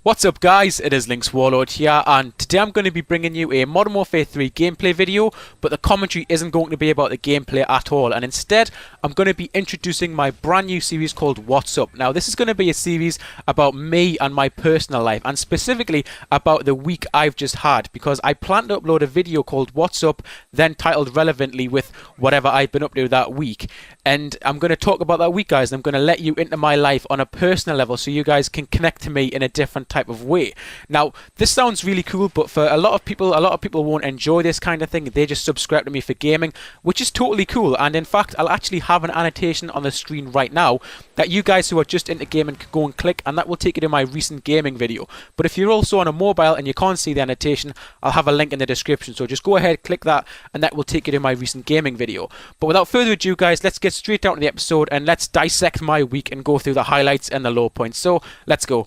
What's up guys, it is LynxWarlord here, and today I'm going to be bringing you a Modern Warfare 3 gameplay video, but the commentary isn't going to be about the gameplay at all, and instead I'm going to be introducing my brand new series called What's Up. Now this is going to be a series about me and my personal life, and specifically about the week I've just had, because I plan to upload a video called What's Up, then titled relevantly with whatever I've been up to that week. And I'm going to talk about that week, guys, and I'm going to let you into my life on a personal level so you guys can connect to me in a different type of way. Now, this sounds really cool, but for a lot of people won't enjoy this kind of thing. They just subscribe to me for gaming, which is totally cool. And in fact, I'll actually have an annotation on the screen right now that you guys who are just into gaming can go and click, and that will take you to my recent gaming video. But if you're also on a mobile and you can't see the annotation, I'll have a link in the description. So just go ahead, click that, and that will take you to my recent gaming video. But without further ado, guys, let's get straight down to the episode and let's dissect my week and go through the highlights and the low points. So let's go.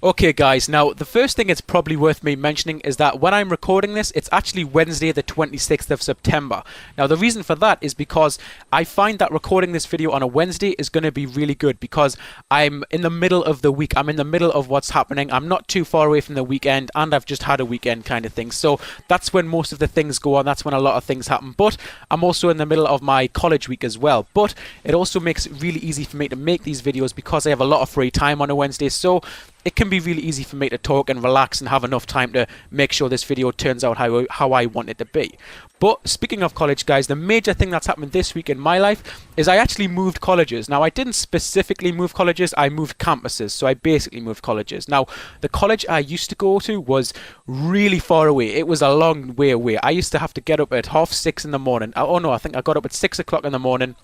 Okay guys, now the first thing it's probably worth me mentioning is that when I'm recording this, it's actually Wednesday the 26th of September. Now the reason for that is because I find that recording this video on a Wednesday is going to be really good because I'm in the middle of the week. I'm in the middle of what's happening. I'm not too far away from the weekend, and I've just had a weekend kind of thing. So that's when most of the things go on. That's when a lot of things happen. But I'm also in the middle of my college week as well. But it also makes it really easy for me to make these videos because I have a lot of free time on a Wednesday. So it can be really easy for me to talk and relax and have enough time to make sure this video turns out how I want it to be. But speaking of college, guys, the major thing that's happened this week in my life is I actually moved colleges. Now, I didn't specifically move colleges, I moved campuses. So I basically moved colleges. Now, the college I used to go to was really far away. It was a long way away. I used to have to get up at 6:30 in the morning. Oh no, I think I got up at 6 o'clock in the morning.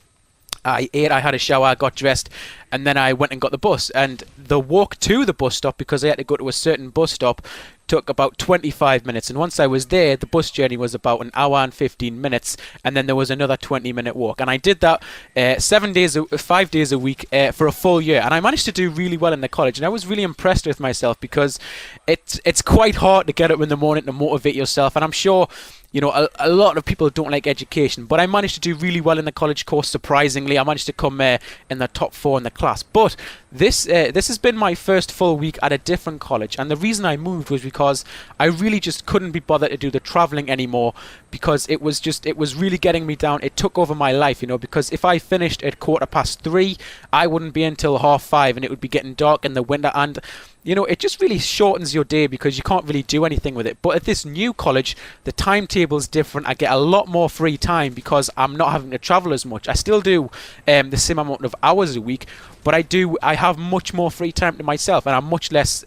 I ate, I had a shower, I got dressed, and then I went and got the bus. And the walk to the bus stop, because I had to go to a certain bus stop, took about 25 minutes. And once I was there, the bus journey was about an hour and 15 minutes, and then there was another 20-minute walk. And I did that 5 days a week for a full year. And I managed to do really well in the college. And I was really impressed with myself because it's quite hard to get up in the morning to motivate yourself. And I'm sure, you know, a lot of people don't like education, but I managed to do really well in the college course, surprisingly. I managed to come in the top 4 in the class. But this has been my first full week at a different college, and the reason I moved was because I really just couldn't be bothered to do the traveling anymore, because it was really getting me down. It took over my life, you know, because if I finished at 3:15, I wouldn't be until 5:30, and it would be getting dark in the winter, and you know, it just really shortens your day because you can't really do anything with it. But at this new college, the timetable's different. I get a lot more free time because I'm not having to travel as much. I still do the same amount of hours a week, but I have much more free time to myself, and I'm much less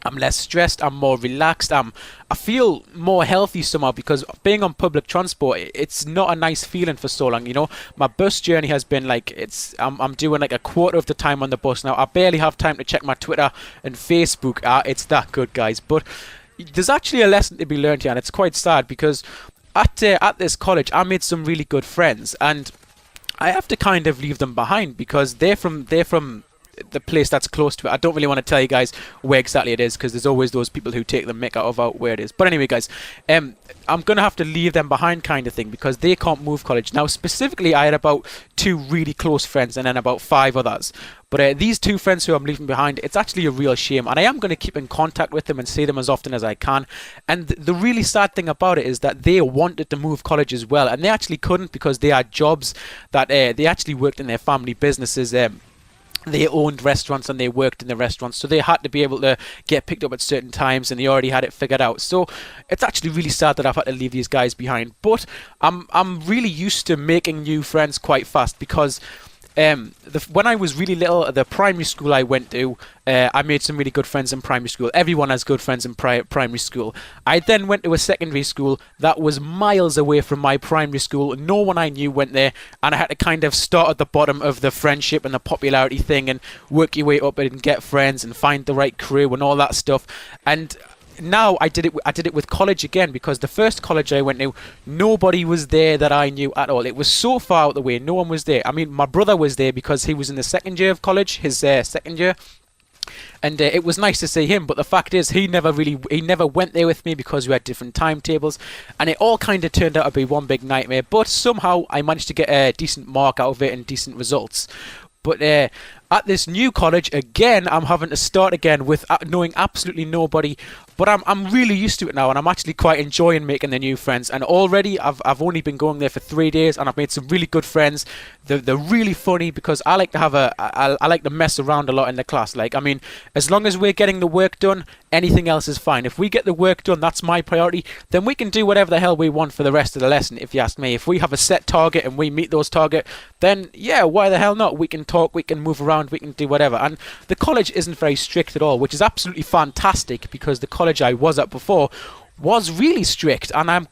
I'm less stressed, I'm more relaxed, I feel more healthy somehow, because being on public transport, it's not a nice feeling for so long, you know. My bus journey has been like, I'm doing like a quarter of the time on the bus now. I barely have time to check my Twitter and Facebook. It's that good, guys. But there's actually a lesson to be learned here, and it's quite sad because at this college, I made some really good friends, and I have to kind of leave them behind because they're from the place that's close to it. I don't really want to tell you guys where exactly it is because there's always those people who take the mick out of where it is. But anyway, guys, I'm going to have to leave them behind kind of thing because they can't move college. Now, specifically, I had about 2 really close friends and then about 5 others. But these 2 friends who I'm leaving behind, it's actually a real shame. And I am going to keep in contact with them and see them as often as I can. And the really sad thing about it is that they wanted to move college as well. And they actually couldn't because they had jobs that they actually worked in their family businesses. They owned restaurants and they worked in the restaurants, so they had to be able to get picked up at certain times, and they already had it figured out. So it's actually really sad that I've had to leave these guys behind. But I'm really used to making new friends quite fast because when I was really little, the primary school I went to, I made some really good friends in primary school. Everyone has good friends in primary school. I then went to a secondary school that was miles away from my primary school. No one I knew went there, and I had to kind of start at the bottom of the friendship and the popularity thing and work your way up and get friends and find the right crew and all that stuff. And now I did it with college again, because the first college I went to, nobody was there that I knew at all. It was so far out the way, no one was there. I mean, my brother was there because he was in the second year of college, his second year, and it was nice to see him. But the fact is, he never went there with me because we had different timetables, and it all kind of turned out to be one big nightmare. But somehow I managed to get a decent mark out of it and decent results. But at this new college, again, I'm having to start again with knowing absolutely nobody. But I'm really used to it now, and I'm actually quite enjoying making the new friends. And already I've only been going there for 3 days, and I've made some really good friends. They're really funny because I like to have I like to mess around a lot in the class. Like, I mean, as long as we're getting the work done, anything else is fine. If we get the work done, that's my priority. Then we can do whatever the hell we want for the rest of the lesson, if you ask me. If we have a set target and we meet those target, then yeah, why the hell not? We can talk, we can move around, we can do whatever. And the college isn't very strict at all, which is absolutely fantastic, because the college I was at before was really strict, and I'm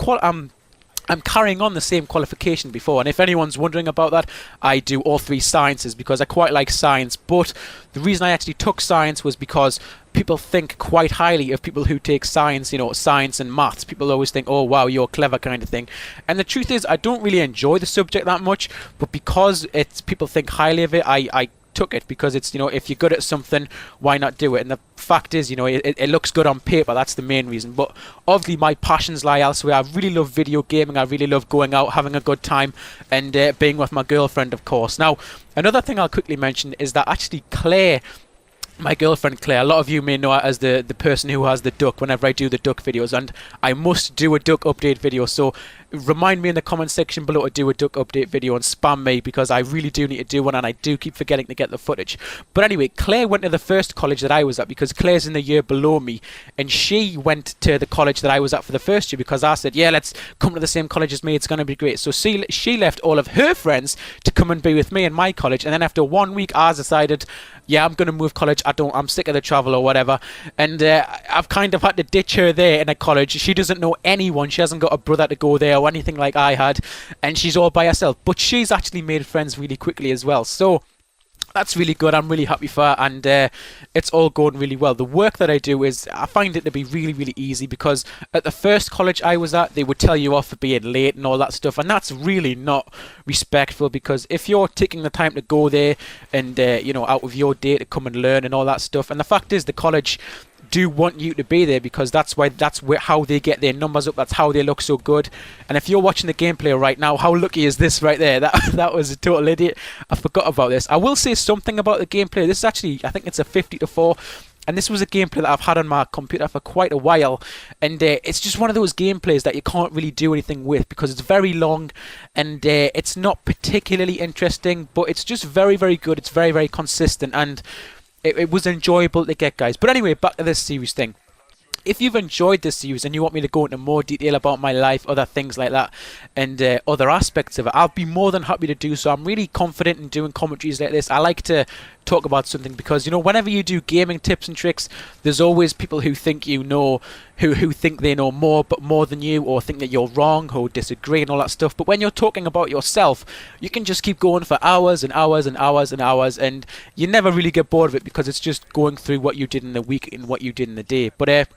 carrying on the same qualification before. And if anyone's wondering about that, I do all 3 sciences because I quite like science. But the reason I actually took science was because people think quite highly of people who take science, you know, science and maths. People always think, oh wow, you're clever, kind of thing. And the truth is, I don't really enjoy the subject that much, but because people think highly of it, I took it, because it's, you know, if you're good at something, why not do it? And the fact is, you know, it looks good on paper. That's the main reason. But obviously my passions lie elsewhere. I really love video gaming. I really love going out, having a good time, and being with my girlfriend, of course. Now, another thing I'll quickly mention is that actually Claire, my girlfriend Claire, a lot of you may know her as the person who has the duck whenever I do the duck videos, and I must do a duck update video, so remind me in the comment section below to do a duck update video and spam me, because I really do need to do one, and I do keep forgetting to get the footage. But anyway, Claire went to the first college that I was at, because Claire's in the year below me, and she went to the college that I was at for the first year, because I said, yeah, let's come to the same college as me, it's going to be great. So she left all of her friends to come and be with me in my college, and then after 1 week I decided, yeah, I'm going to move college. I'm sick of the travel or whatever. And I've kind of had to ditch her there in a college. She doesn't know anyone. She hasn't got a brother to go there or anything like I had. And she's all by herself. But she's actually made friends really quickly as well. So that's really good. I'm really happy for her, and it's all going really well. The work that I do is, I find it to be really, really easy, because at the first college I was at, they would tell you off for being late and all that stuff, and that's really not respectful, because if you're taking the time to go there and you know, out of your day to come and learn and all that stuff, and the fact is the college do want you to be there, because that's how they get their numbers up. That's how they look so good. And if you're watching the gameplay right now, how lucky is this right there? That was a total idiot. I forgot about this. I will say something about the gameplay. This is actually, I think it's a 50-4. And this was a gameplay that I've had on my computer for quite a while, and it's just one of those gameplays that you can't really do anything with, because it's very long, and it's not particularly interesting, but it's just very, very good. It's very, very consistent, and it was enjoyable to get, guys. But anyway, back to this series thing. If you've enjoyed this series and you want me to go into more detail about my life, other things like that, and other aspects of it, I'll be more than happy to do so. I'm really confident in doing commentaries like this. I like to talk about something, because, you know, whenever you do gaming tips and tricks, there's always people who think you know, who think they know more than you, or think that you're wrong, or disagree and all that stuff. But when you're talking about yourself, you can just keep going for hours and hours and hours and hours, and you never really get bored of it, because it's just going through what you did in the week and what you did in the day. But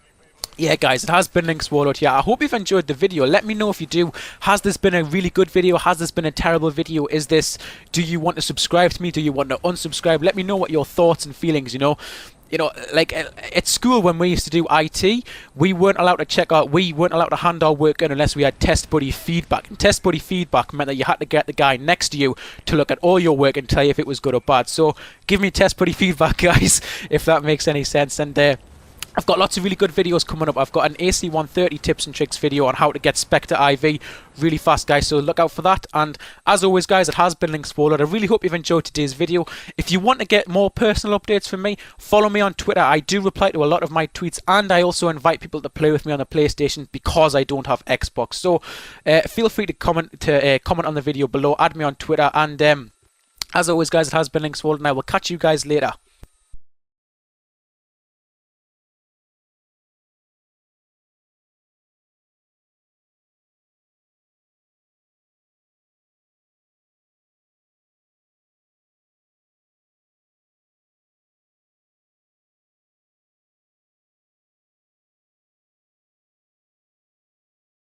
yeah, guys, it has been LynxWarlord here. I hope you've enjoyed the video. Let me know if you do. Has this been a really good video? Has this been a terrible video? Do you want to subscribe to me? Do you want to unsubscribe? Let me know what your thoughts and feelings, you know, like at school when we used to do IT, we weren't allowed to hand our work in unless we had test buddy feedback. And test buddy feedback meant that you had to get the guy next to you to look at all your work and tell you if it was good or bad. So give me test buddy feedback, guys, if that makes any sense. And I've got lots of really good videos coming up. I've got an AC130 tips and tricks video on how to get Spectre IV really fast, guys, so look out for that. And as always, guys, it has been LynxWarlord. I really hope you've enjoyed today's video. If you want to get more personal updates from me, follow me on Twitter. I do reply to a lot of my tweets, and I also invite people to play with me on the PlayStation, because I don't have Xbox. So feel free to comment on the video below, add me on Twitter, and as always, guys, it has been LynxWarlord, and I will catch you guys later.